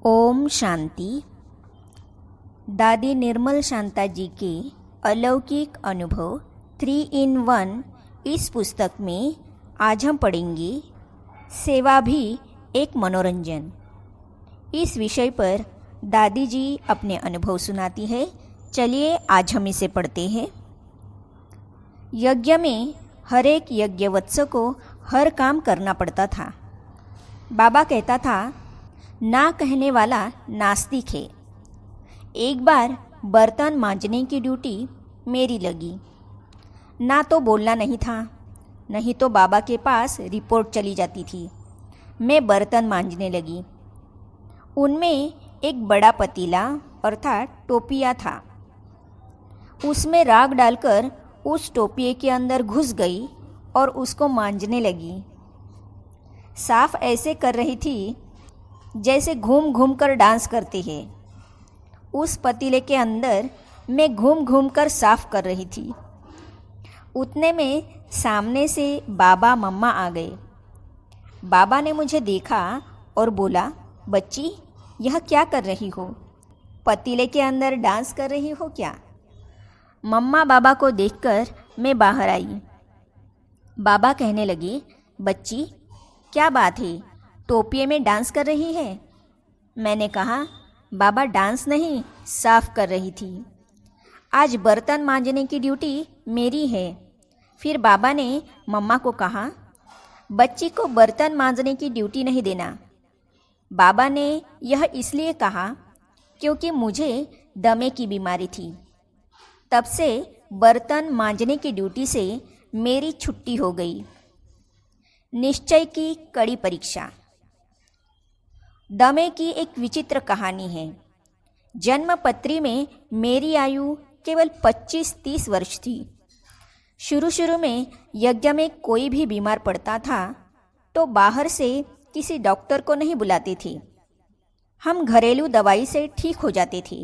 ओम शांति। दादी निर्मल शांता जी के अलौकिक अनुभव 3 in 1 इस पुस्तक में आज हम पढ़ेंगे सेवा भी एक मनोरंजन। इस विषय पर दादी जी अपने अनुभव सुनाती है। चलिए आज हम इसे पढ़ते हैं। यज्ञ में हर एक यज्ञवत्स को हर काम करना पड़ता था। बाबा कहता था ना कहने वाला नास्तिक है। एक बार बर्तन मांजने की ड्यूटी मेरी लगी। ना तो बोलना नहीं था, नहीं तो बाबा के पास रिपोर्ट चली जाती थी। मैं बर्तन मांजने लगी। उनमें एक बड़ा पतीला अर्थात टोपिया था। उसमें राख डालकर उस टोपिए के अंदर घुस गई और उसको मांजने लगी। साफ ऐसे कर रही थी जैसे घूम घूम कर डांस करती है। उस पतीले के अंदर मैं घूम घूम कर साफ कर रही थी। उतने में सामने से बाबा मम्मा आ गए। बाबा ने मुझे देखा और बोला, बच्ची यह क्या कर रही हो? पतीले के अंदर डांस कर रही हो क्या? मम्मा बाबा को देखकर मैं बाहर आई। बाबा कहने लगे, बच्ची क्या बात है, टोपिए में डांस कर रही है? मैंने कहा, बाबा डांस नहीं, साफ कर रही थी। आज बर्तन मांजने की ड्यूटी मेरी है। फिर बाबा ने मम्मा को कहा, बच्ची को बर्तन मांजने की ड्यूटी नहीं देना। बाबा ने यह इसलिए कहा क्योंकि मुझे दमे की बीमारी थी। तब से बर्तन मांजने की ड्यूटी से मेरी छुट्टी हो गई। निश्चय की कड़ी परीक्षा। दमे की एक विचित्र कहानी है। जन्मपत्री में मेरी आयु केवल 25-30 वर्ष थी। शुरू में यज्ञ में कोई भी बीमार पड़ता था तो बाहर से किसी डॉक्टर को नहीं बुलाते थे। हम घरेलू दवाई से ठीक हो जाते थे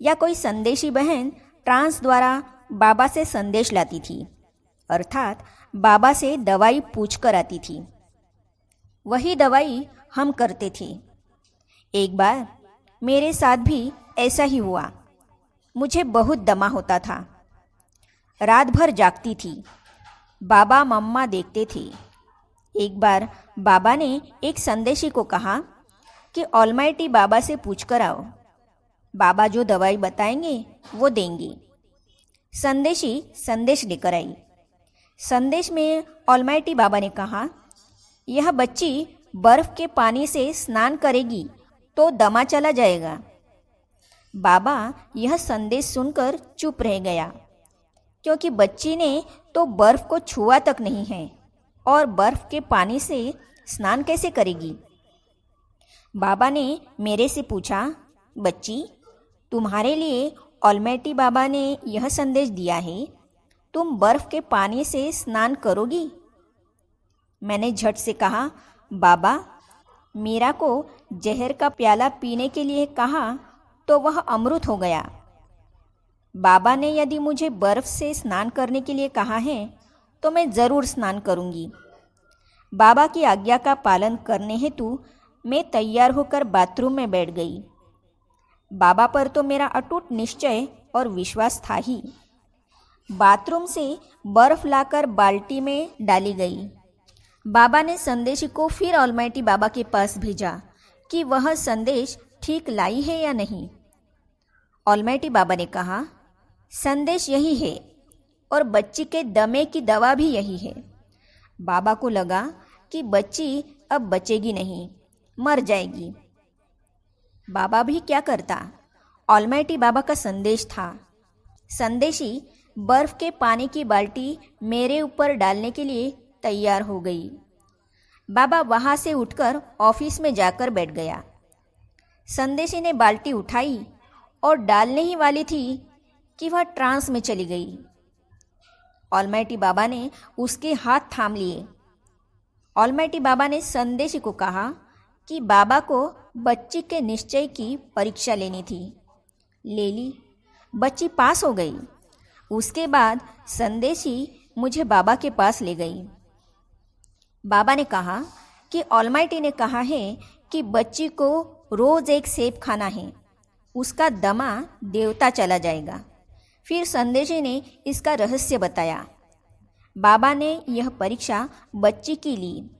या कोई संदेशी बहन ट्रांस द्वारा बाबा से संदेश लाती थी, अर्थात बाबा से दवाई पूछ कर आती थी। वही दवाई हम करते थे। एक बार मेरे साथ भी ऐसा ही हुआ। मुझे बहुत दमा होता था। रात भर जागती थी। बाबा मम्मा देखते थे। एक बार बाबा ने एक संदेशी को कहा कि ऑलमाइटी बाबा से पूछ कर आओ। बाबा जो दवाई बताएंगे वो देंगे। संदेशी संदेश लेकर आई। संदेश में ऑलमाइटी बाबा ने कहा, यह बच्ची बर्फ के पानी से स्नान करेगी तो दमा चला जाएगा। बाबा यह संदेश सुनकर चुप रह गया, क्योंकि बच्ची ने तो बर्फ को छुआ तक नहीं है और बर्फ के पानी से स्नान कैसे करेगी। बाबा ने मेरे से पूछा, बच्ची तुम्हारे लिए ऑलमाइटी बाबा ने यह संदेश दिया है, तुम बर्फ के पानी से स्नान करोगी? मैंने झट से कहा, बाबा मीरा को जहर का प्याला पीने के लिए कहा तो वह अमृत हो गया। बाबा ने यदि मुझे बर्फ से स्नान करने के लिए कहा है तो मैं ज़रूर स्नान करूंगी। बाबा की आज्ञा का पालन करने हेतु मैं तैयार होकर बाथरूम में बैठ गई। बाबा पर तो मेरा अटूट निश्चय और विश्वास था ही। बाथरूम से बर्फ लाकर बाल्टी में डाली गई। बाबा ने संदेशी को फिर ऑलमाइटी बाबा के पास भेजा कि वह संदेश ठीक लाई है या नहीं। ऑलमाइटी बाबा ने कहा, संदेश यही है और बच्ची के दमे की दवा भी यही है। बाबा को लगा कि बच्ची अब बचेगी नहीं, मर जाएगी। बाबा भी क्या करता, ऑलमाइटी बाबा का संदेश था। संदेशी बर्फ के पानी की बाल्टी मेरे ऊपर डालने के लिए तैयार हो गई। बाबा वहाँ से उठकर ऑफिस में जाकर बैठ गया। संदेशी ने बाल्टी उठाई और डालने ही वाली थी कि वह ट्रांस में चली गई। ऑलमाइटी बाबा ने उसके हाथ थाम लिए। ऑलमाइटी बाबा ने संदेशी को कहा कि बाबा को बच्ची के निश्चय की परीक्षा लेनी थी। ले ली। बच्ची पास हो गई। उसके बाद संदेशी मुझे बाबा के पास ले गई। बाबा ने कहा कि ऑलमाइटी ने कहा है कि बच्ची को रोज़ एक सेब खाना है, उसका दमा देवता चला जाएगा। फिर संदेशी ने इसका रहस्य बताया। बाबा ने यह परीक्षा बच्ची की ली,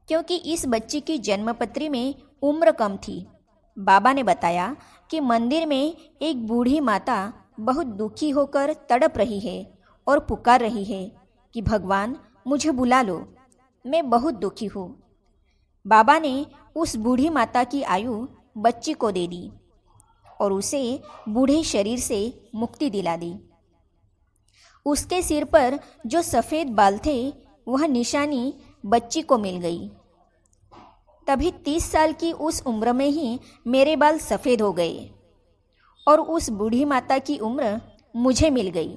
क्योंकि इस बच्ची की जन्मपत्री में उम्र कम थी। बाबा ने बताया कि मंदिर में एक बूढ़ी माता बहुत दुखी होकर तड़प रही है और पुकार रही है कि भगवान मुझे बुला लो, मैं बहुत दुखी हूँ। बाबा ने उस बूढ़ी माता की आयु बच्ची को दे दी और उसे बूढ़े शरीर से मुक्ति दिला दी। उसके सिर पर जो सफ़ेद बाल थे वह निशानी बच्ची को मिल गई। तभी 30 साल की उस उम्र में ही मेरे बाल सफ़ेद हो गए और उस बूढ़ी माता की उम्र मुझे मिल गई।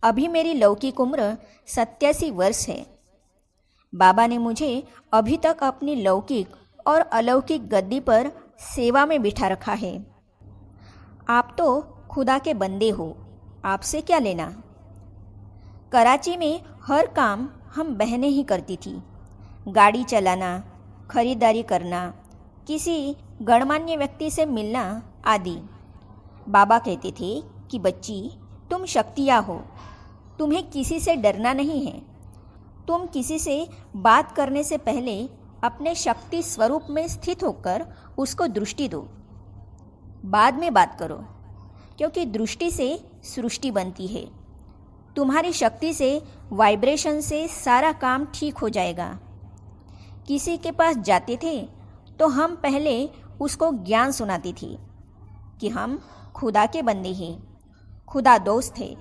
अभी मेरी लौकिक उम्र 87 वर्ष है। बाबा ने मुझे अभी तक अपनी लौकिक और अलौकिक गद्दी पर सेवा में बिठा रखा है। आप तो खुदा के बंदे हो, आपसे क्या लेना। कराची में हर काम हम बहनें ही करती थी। गाड़ी चलाना, खरीदारी करना, किसी गणमान्य व्यक्ति से मिलना आदि। बाबा कहते थे कि बच्ची, तुम शक्तियाँ हो, तुम्हें किसी से डरना नहीं है। तुम किसी से बात करने से पहले अपने शक्ति स्वरूप में स्थित होकर उसको दृष्टि दो, बाद में बात करो, क्योंकि दृष्टि से सृष्टि बनती है। तुम्हारी शक्ति से, वाइब्रेशन से सारा काम ठीक हो जाएगा। किसी के पास जाते थे तो हम पहले उसको ज्ञान सुनाती थी कि हम खुदा के बंदे हैं, खुदा दोस्त है,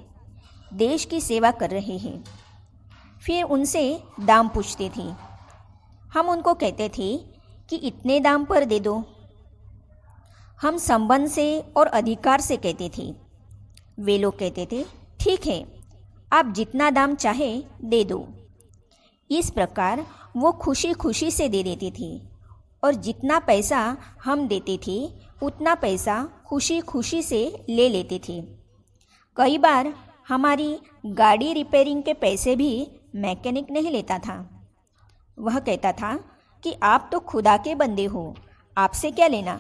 देश की सेवा कर रहे हैं। फिर उनसे दाम पूछते थे। हम उनको कहते थे कि इतने दाम पर दे दो। हम संबंध से और अधिकार से कहते थे। वे लोग कहते थे ठीक है, आप जितना दाम चाहे दे दो। इस प्रकार वो खुशी खुशी से दे देते थे और जितना पैसा हम देते थे उतना पैसा खुशी खुशी से ले लेते थे। कई बार हमारी गाड़ी रिपेयरिंग के पैसे भी मैकेनिक नहीं लेता था। वह कहता था कि आप तो खुदा के बंदे हो, आपसे क्या लेना,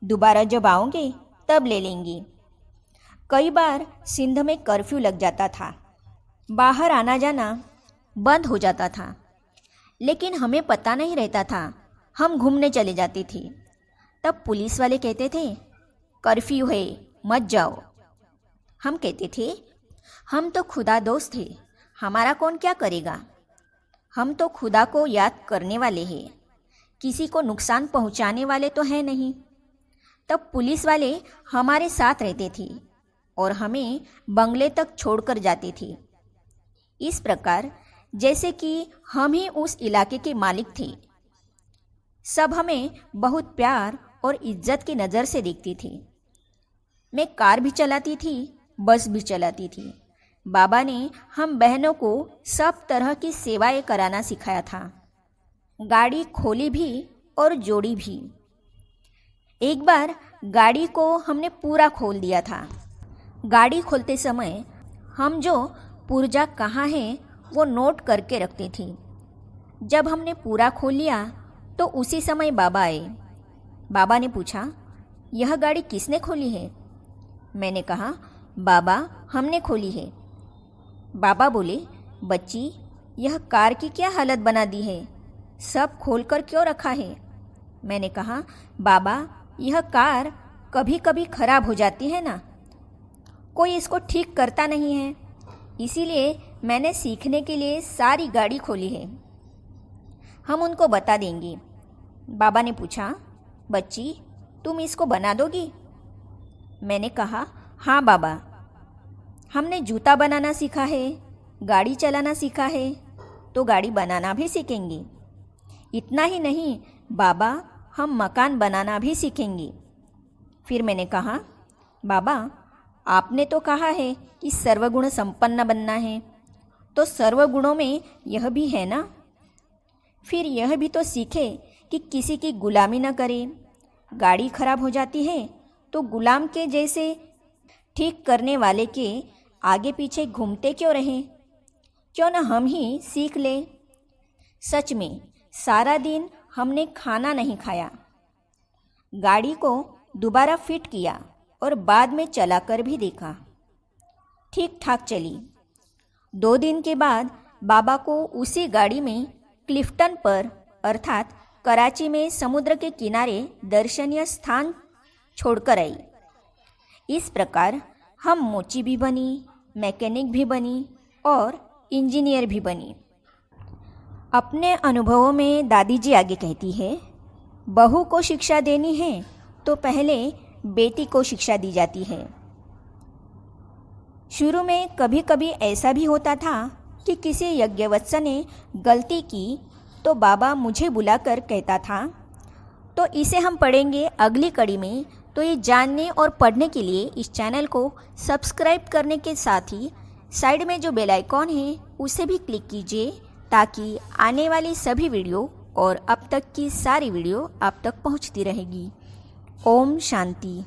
दोबारा जब आओगे तब ले लेंगी। कई बार सिंध में कर्फ्यू लग जाता था, बाहर आना जाना बंद हो जाता था, लेकिन हमें पता नहीं रहता था, हम घूमने चले जाते थे। तब पुलिस वाले कहते थे कर्फ्यू है, मत जाओ। हम कहते थे हम तो खुदा दोस्त थे, हमारा कौन क्या करेगा। हम तो खुदा को याद करने वाले हैं, किसी को नुकसान पहुंचाने वाले तो हैं नहीं। तब पुलिस वाले हमारे साथ रहते थे और हमें बंगले तक छोड़कर जाते थे। इस प्रकार जैसे कि हम ही उस इलाके के मालिक थे। सब हमें बहुत प्यार और इज्जत की नज़र से देखते थे। मैं कार भी चलाती थी, बस भी चलाती थी। बाबा ने हम बहनों को सब तरह की सेवाएं कराना सिखाया था, गाड़ी खोली भी और जोड़ी भी। एक बार गाड़ी को हमने पूरा खोल दिया था। गाड़ी खोलते समय हम जो पुर्जा कहाँ है वो नोट करके रखते थे। जब हमने पूरा खोल लिया तो उसी समय बाबा आए। बाबा ने पूछा, यह गाड़ी किसने खोली है? मैंने कहा, बाबा हमने खोली है। बाबा बोले, बच्ची, यह कार की क्या हालत बना दी है, सब खोल कर क्यों रखा है? मैंने कहा, बाबा यह कार कभी कभी खराब हो जाती है ना, कोई इसको ठीक करता नहीं है, इसीलिए मैंने सीखने के लिए सारी गाड़ी खोली है। हम उनको बता देंगे। बाबा ने पूछा, बच्ची तुम इसको बना दोगी? मैंने कहा, हाँ बाबा, हमने जूता बनाना सीखा है, गाड़ी चलाना सीखा है, तो गाड़ी बनाना भी सीखेंगे। इतना ही नहीं बाबा, हम मकान बनाना भी सीखेंगे। फिर मैंने कहा, बाबा आपने तो कहा है कि सर्वगुण संपन्न बनना है, तो सर्वगुणों में यह भी है ना। फिर यह भी तो सीखे कि किसी की गुलामी न करे। गाड़ी खराब हो जाती है तो गुलाम के जैसे ठीक करने वाले के आगे पीछे घूमते क्यों रहें? क्यों न हम ही सीख ले। सच में सारा दिन हमने खाना नहीं खाया। गाड़ी को दोबारा फिट किया और बाद में चलाकर भी देखा। ठीक ठाक चली। 2 दिन के बाद बाबा को उसी गाड़ी में क्लिफ्टन पर अर्थात कराची में समुद्र के किनारे दर्शनीय स्थान छोड़कर आई। इस प्रकार हम मोची भी बनी, मैकेनिक भी बनी और इंजीनियर भी बनी। अपने अनुभवों में दादी जी आगे कहती है, बहू को शिक्षा देनी है तो पहले बेटी को शिक्षा दी जाती है। शुरू में कभी कभी ऐसा भी होता था कि किसी यज्ञवत्स ने गलती की तो बाबा मुझे बुलाकर कहता था, तो इसे हम पढ़ेंगे अगली कड़ी में। तो ये जानने और पढ़ने के लिए इस चैनल को सब्सक्राइब करने के साथ ही साइड में जो बेल आइकॉन है उसे भी क्लिक कीजिए, ताकि आने वाली सभी वीडियो और अब तक की सारी वीडियो आप तक पहुंचती रहेगी। ओम शांति।